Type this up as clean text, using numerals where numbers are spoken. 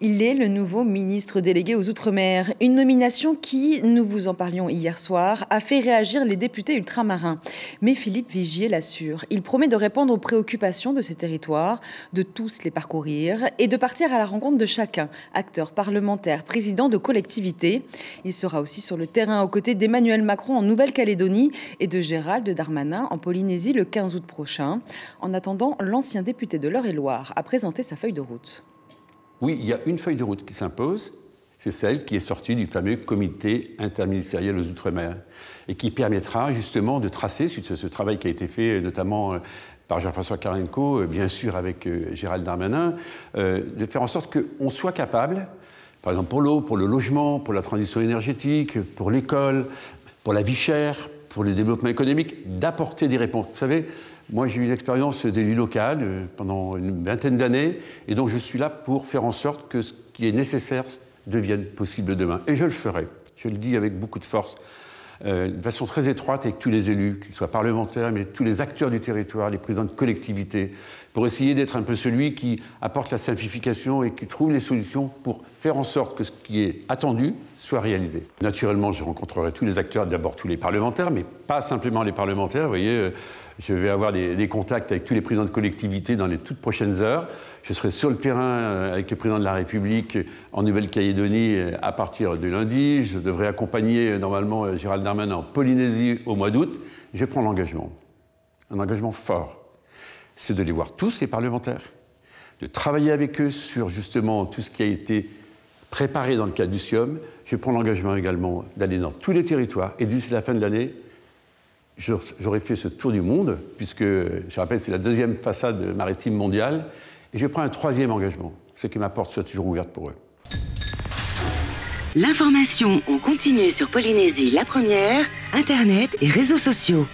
Il est le nouveau ministre délégué aux Outre-mer. Une nomination qui, nous vous en parlions hier soir, a fait réagir les députés ultramarins. Mais Philippe Vigier l'assure, il promet de répondre aux préoccupations de ces territoires, de tous les parcourir et de partir à la rencontre de chacun, acteurs, parlementaires, présidents de collectivités. Il sera aussi sur le terrain aux côtés d'Emmanuel Macron en Nouvelle-Calédonie et de Gérald Darmanin en Polynésie le 15 août prochain. En attendant, l'ancien député de l'Eure-et-Loir a présenté sa feuille de route. Oui, il y a une feuille de route qui s'impose, c'est celle qui est sortie du fameux comité interministériel aux Outre-mer et qui permettra justement de tracer, suite à ce travail qui a été fait notamment par Jean-François Carenco, bien sûr avec Gérald Darmanin, de faire en sorte qu'on soit capable, par exemple pour l'eau, pour le logement, pour la transition énergétique, pour l'école, pour la vie chère, pour le développement économique, d'apporter des réponses. Vous savez, moi, j'ai eu une expérience d'élu local pendant une vingtaine d'années, et donc je suis là pour faire en sorte que ce qui est nécessaire devienne possible demain. Et je le ferai, je le dis avec beaucoup de force, de façon très étroite avec tous les élus, qu'ils soient parlementaires, mais tous les acteurs du territoire, les présidents de collectivités, pour essayer d'être un peu celui qui apporte la simplification et qui trouve les solutions pour faire en sorte que ce qui est attendu soit réalisé. Naturellement, je rencontrerai tous les acteurs, d'abord tous les parlementaires, mais pas simplement les parlementaires. Vous voyez, je vais avoir des contacts avec tous les présidents de collectivités dans les toutes prochaines heures. Je serai sur le terrain avec le président de la République en Nouvelle-Calédonie à partir de lundi. Je devrais accompagner normalement Gérald Darmanin en Polynésie au mois d'août. Je prends l'engagement, un engagement fort. C'est de les voir tous, les parlementaires, de travailler avec eux sur justement tout ce qui a été préparé dans le cadre du SIOM. Je prends l'engagement également d'aller dans tous les territoires et d'ici la fin de l'année, j'aurai fait ce tour du monde, puisque, je rappelle, c'est la deuxième façade maritime mondiale, et je prends un troisième engagement, c'est que ma porte soit toujours ouverte pour eux. L'information en continu sur Polynésie la première, Internet et réseaux sociaux.